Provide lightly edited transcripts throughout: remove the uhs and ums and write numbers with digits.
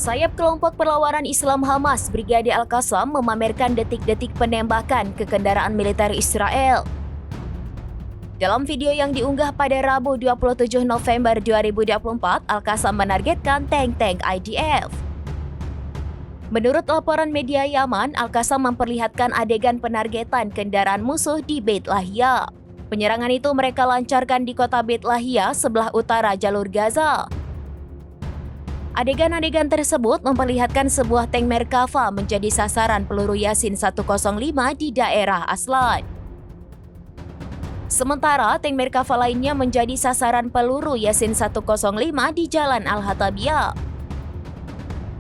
Sayap kelompok perlawanan Islam Hamas Brigade Al-Qassam memamerkan detik-detik penembakan ke kendaraan militer Israel. Dalam video yang diunggah pada Rabu 27 November 2024, Al-Qassam menargetkan tank-tank IDF. Menurut laporan media Yaman, Al-Qassam memperlihatkan adegan penargetan kendaraan musuh di Beit Lahia. Penyerangan itu mereka lancarkan di kota Beit Lahia, sebelah utara jalur Gaza. Adegan-adegan tersebut memperlihatkan sebuah tank Merkava menjadi sasaran peluru Yasin 105 di daerah Aslan. Sementara tank Merkava lainnya menjadi sasaran peluru Yasin 105 di Jalan Al-Hatabiyah.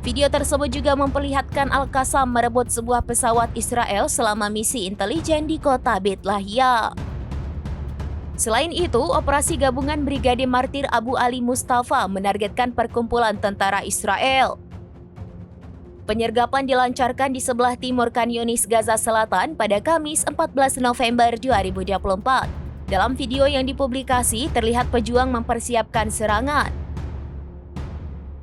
Video tersebut juga memperlihatkan Al-Qassam merebut sebuah pesawat Israel selama misi intelijen di kota Beit Lahia. Selain itu, operasi gabungan Brigade Martir Abu Ali Mustafa menargetkan perkumpulan tentara Israel. Penyergapan dilancarkan di sebelah timur Khan Yunis, Gaza Selatan pada Kamis 14 November 2024. Dalam video yang dipublikasi, terlihat pejuang mempersiapkan serangan.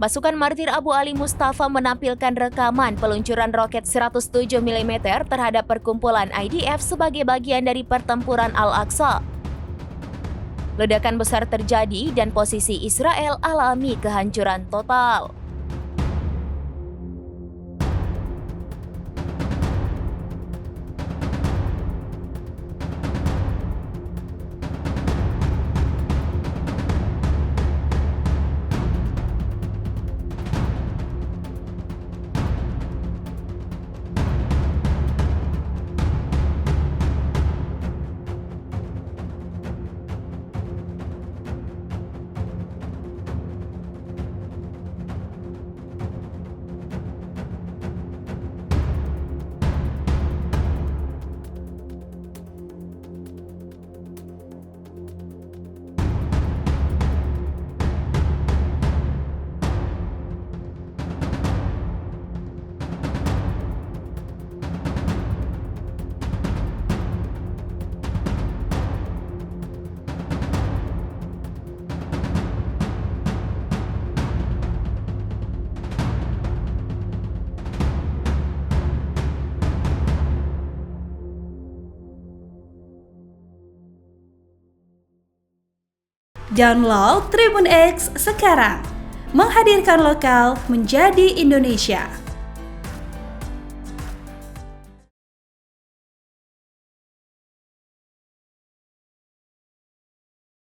Pasukan Martir Abu Ali Mustafa menampilkan rekaman peluncuran roket 107 mm terhadap perkumpulan IDF sebagai bagian dari pertempuran Al-Aqsa. Ledakan besar terjadi dan posisi Israel alami kehancuran total. Download Tribun X sekarang, menghadirkan lokal menjadi Indonesia.